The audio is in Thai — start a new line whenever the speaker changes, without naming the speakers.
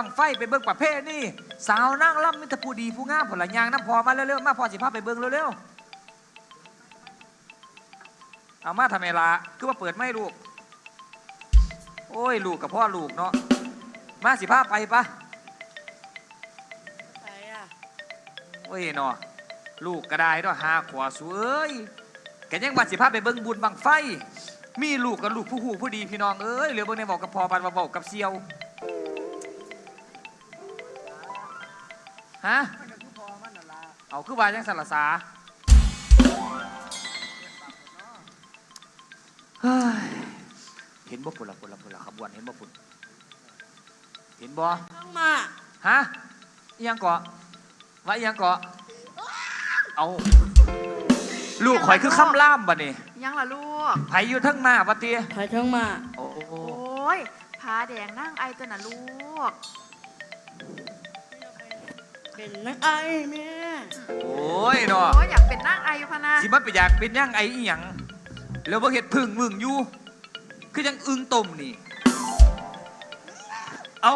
บังไฟไปเบิ่งประเภทนี่สาวนั่งล่ำมิตรผู้ดีผู้งามผลยางน้ำพอมาเร็วๆมาพอสิพาไปเบิ่งเร็วๆเอามาทำไมล่ะคือว่าเปิดไม่ลูกโอ้ยลูกกับพ่อลูกเนาะมาสิพาไปปะ
ไปอ่ะ
โอ้ยเนาะลูกก็ได้ด้วยหาขวาสวยแกยังว่าสิพาไปเบิ่งบุญบังไฟมีลูกกับลูกผู้หูผู้ดีพี่น้องเอ้ยเหลือเบิ่งในบอกกับพ่อปันมาบอกกับเซียวฮะเอาคือว่าจังสันละสาเฮ้ยเห็นบ่ปุ่นละขบวนเห็นบ่ปุ่นเห็นบ่
ต้องมา
ฮะยังเกาะว่ายังเกาะเอาลูกข่อยคือคำล่ามบ่นี่
ยังล่ะลูก
ไผอยู่ทั้งหน้าปะเตีย
ไปทั้งมา
โอ้
ยผาแดงนั่งไอตัวน่ะลูก
เป็นนักไอแม่
โอ้ยเนาะ
โอ้ยอยากเป็นนั่งไอพะนะ
สิมันไปอยากเป็นย่างไออีหยังแล้วบ่เฮ็ดพึ่งมึงอยู่คือยังอึ้งต้มนี่เอา